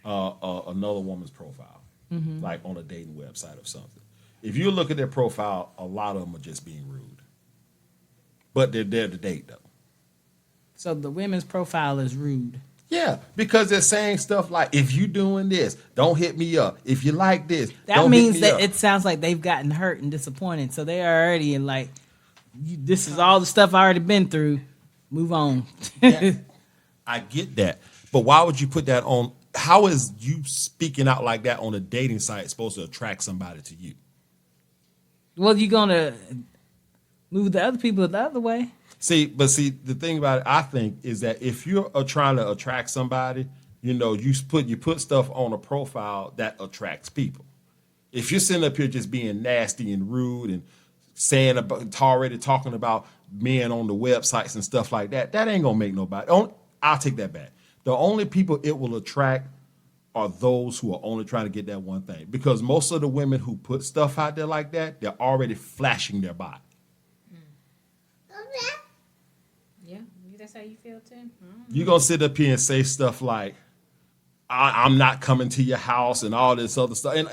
another woman's profile, like on a dating website or something, if you look at their profile, a lot of them are just being rude. But they're there to date, though. So the women's profile is rude. Yeah, because they're saying stuff like, if you doing this, don't hit me up. If you like this, That don't means hit me that up. it sounds like they've gotten hurt and disappointed. So they are already in like, this is all the stuff I already been through. Move on. I get that. But why would you put that on? How is you speaking out like that on a dating site supposed to attract somebody to you? Well, you're going to move the other people the other way. See, the thing about it, I think, is that if you're trying to attract somebody, you know, you put stuff on a profile that attracts people. If you're sitting up here just being nasty and rude and saying already talking about men on the websites and stuff like that, that ain't gonna make nobody. I'll take that back. The only people it will attract are those who are only trying to get that one thing. Because most of the women who put stuff out there like that, they're already flashing their body. Yeah, that's how you feel too. You're gonna sit up here and say stuff like, I'm not coming to your house and all this other stuff. And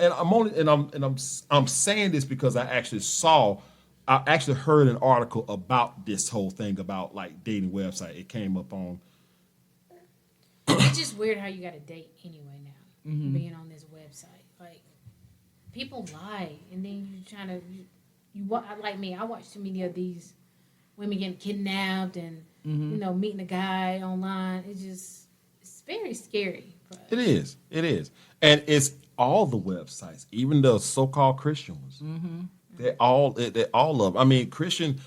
I'm saying this because I actually heard an article about this whole thing about like dating website. It came up on. It's just weird how you got to date anyway now, being on this website. Like, people lie, and then you trying to like me. I watch too many of these women getting kidnapped and you know, meeting a guy online. It's very scary. It is, and it's all the websites, even the so-called Christian ones. They're all of them. I mean, Christian.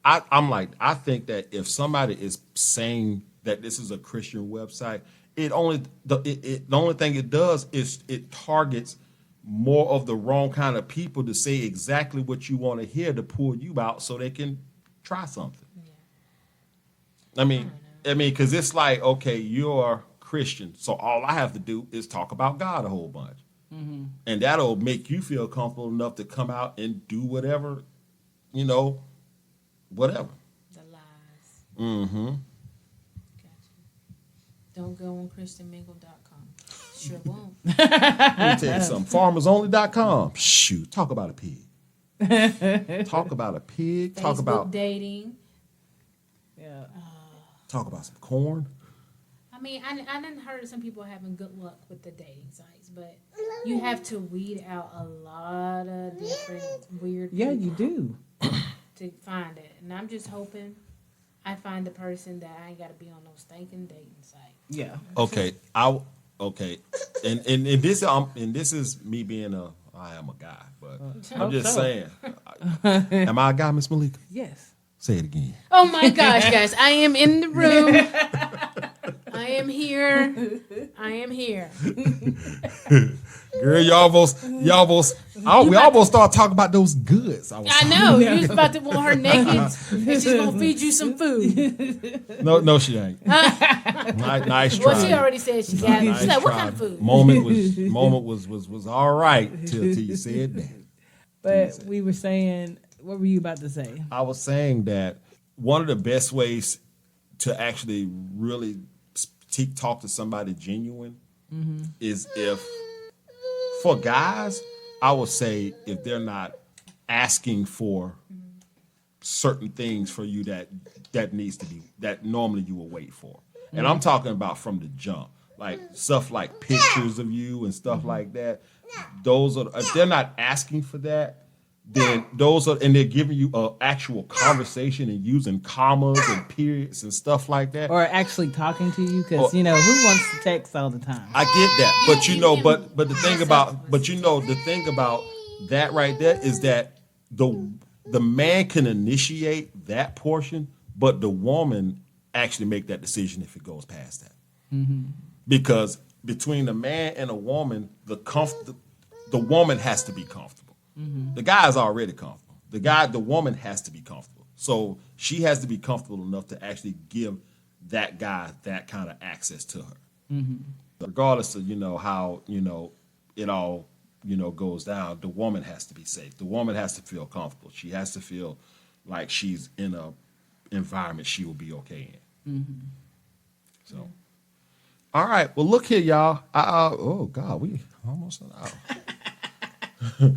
I think that if somebody is saying that this is a Christian website, the only thing it does is it targets more of the wrong kind of people to say exactly what you want to hear to pull you out so they can try something. I mean, because it's like, okay, you're Christian, so all I have to do is talk about God a whole bunch, and that'll make you feel comfortable enough to come out and do whatever, you know, whatever. The lies. Gotcha. Don't go on ChristianMingle.com. Sure won't. Let me tell you something. FarmersOnly.com. Shoot, talk about a pig. Talk about a pig. Talk Facebook about dating. Yeah. talk about some corn. I mean, I didn't heard some people having good luck with the dating sites, but you have to weed out a lot of different weird Yeah, people you do. to find it. And I'm just hoping I find the person that I ain't got to be on no stinking dating site. Yeah. Okay, and this is me being I am a guy, but I'm just saying. Am I a guy, Miss Malika? Yes. Say it again. Oh my gosh, guys, I am in the room. I am here. Girl, we almost start talking about those goods. I know. You was about to want her naked and she's gonna feed you some food. No, she ain't. Nice Well, try. she already said she got it. Nice She's like, what try. kind of food? Moment was all right till you said that. But we were saying, what were you about to say? I was saying that one of the best ways to actually really talk to somebody genuine is if, for guys, I would say if they're not asking for certain things for you that needs to be, that normally you will wait for. And I'm talking about from the jump, like stuff like pictures of you and stuff like that. Those are, if they're not asking for that, then those are, and they're giving you an actual conversation and using commas and periods and stuff like that. Or actually talking to you? Because, who wants to text all the time? I get that, but the thing about, the thing about that right there is that the man can initiate that portion, but the woman actually make that decision if it goes past that. Because between the man and a woman, the woman has to be comfortable. The guy is already comfortable. The woman has to be comfortable. So she has to be comfortable enough to actually give that guy that kind of access to her. Regardless of, how, it all, goes down, the woman has to be safe. The woman has to feel comfortable. She has to feel like she's in a environment she will be okay in. So, all right. Well, look here, y'all. Oh, God, we almost an hour.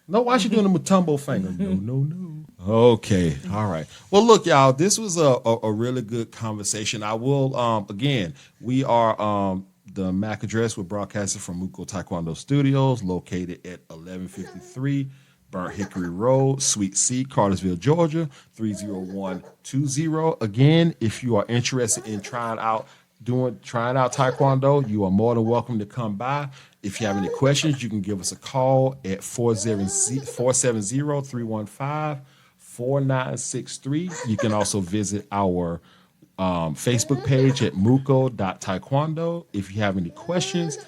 No, why she doing the Mutombo finger? No. Okay, all right. Well, look, y'all, this was a really good conversation. I will, again, we are the MAC address. We're broadcasting from Muko Taekwondo Studios, located at 1153 Burnt Hickory Road, Suite C, Cartersville, Georgia, 30120. Again, if you are interested in trying out Taekwondo, you are more than welcome to come by. If you have any questions, you can give us a call at 470-315-4963. You can also visit our Facebook page at muko.taekwondo. If you have any questions,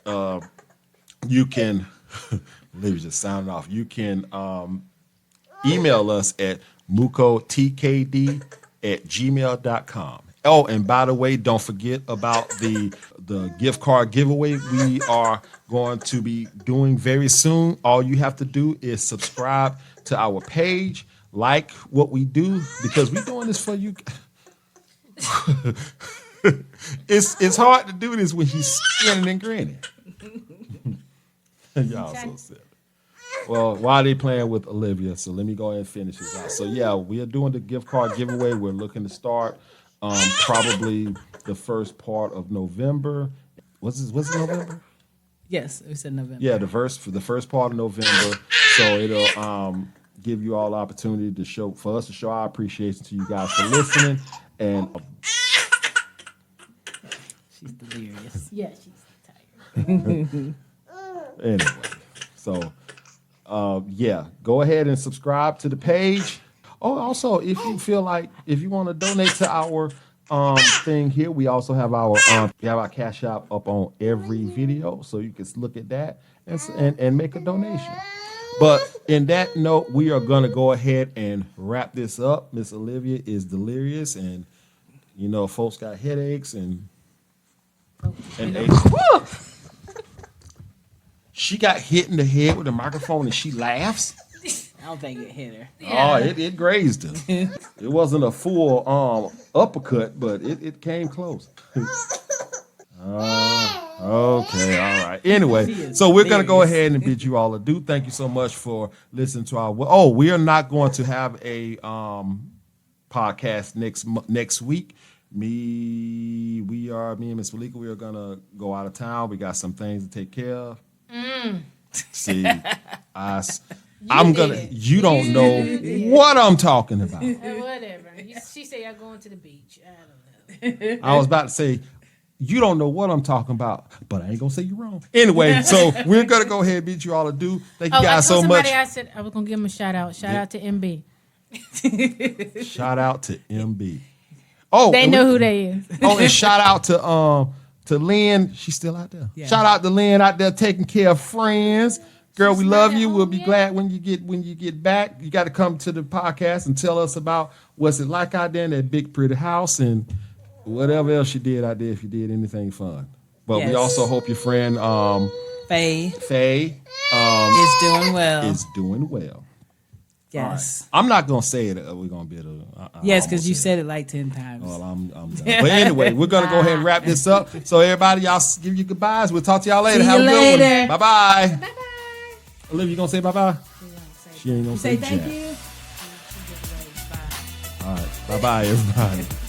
you can, let me just sound it off. You can email us at mukotkd@gmail.com. Oh, and by the way, don't forget about the gift card giveaway we are going to be doing very soon. All you have to do is subscribe to our page, like what we do, because we're doing this for you. It's hard to do this when he's skinning and grinning. Y'all so silly. Well, while they playing with Olivia, so let me go ahead and finish this out. So yeah, we are doing the gift card giveaway. We're looking to start probably the first part of November. What's it November? Yes, we said November. Yeah, the first part of November. So it'll give you all the opportunity for us to show our appreciation to you guys for listening. And she's delirious. Yeah, she's tired. Anyway, so yeah, go ahead and subscribe to the page. Oh, also, if you feel like if you want to donate to our thing here, we also have our Cash App up on every video, so you can look at that and make a donation. But in that note, we are gonna go ahead and wrap this up. Miss Olivia is delirious, and folks got headaches and she got hit in the head with a microphone and she laughs. I don't think it hit her. Yeah. Oh, it grazed her. It wasn't a full uppercut, but it came close. Okay, all right. Anyway, so we're going to go ahead and bid you all adieu. Thank you so much for listening to our... Oh, we are not going to have a podcast next week. Me and Miss Malika, we are going to go out of town. We got some things to take care of. See, you don't know what I'm talking about. Whatever. She said y'all going to the beach. I don't know. I was about to say, you don't know what I'm talking about, but I ain't gonna say you're wrong. Anyway, so we're gonna go ahead and bid you all adieu. Thank you guys so much. I said I was gonna give him a shout out. Shout out to MB. Shout out to MB. Oh, they know who they is. Oh, and shout out to Lynn. She's still out there. Yeah. Shout out to Lynn out there taking care of friends. Girl, we love you. We'll be glad when you get back. You got to come to the podcast and tell us about what's it like out there in that big pretty house and whatever else you did out there, if you did anything fun. But we Yes. also hope your friend Faye Faye is doing well. is doing well. Yes. I'm not gonna say it. We're gonna be able to. Yes, because you said it like 10 times. Well, I'm done. But anyway, we're gonna go ahead and wrap this up. So everybody, y'all give you goodbyes. We'll talk to y'all later. See Have you a good later. one. Bye bye. Bye bye. Olivia, you gonna say bye bye? She ain't gonna Say say thank jack. you. All right. Bye bye, everybody.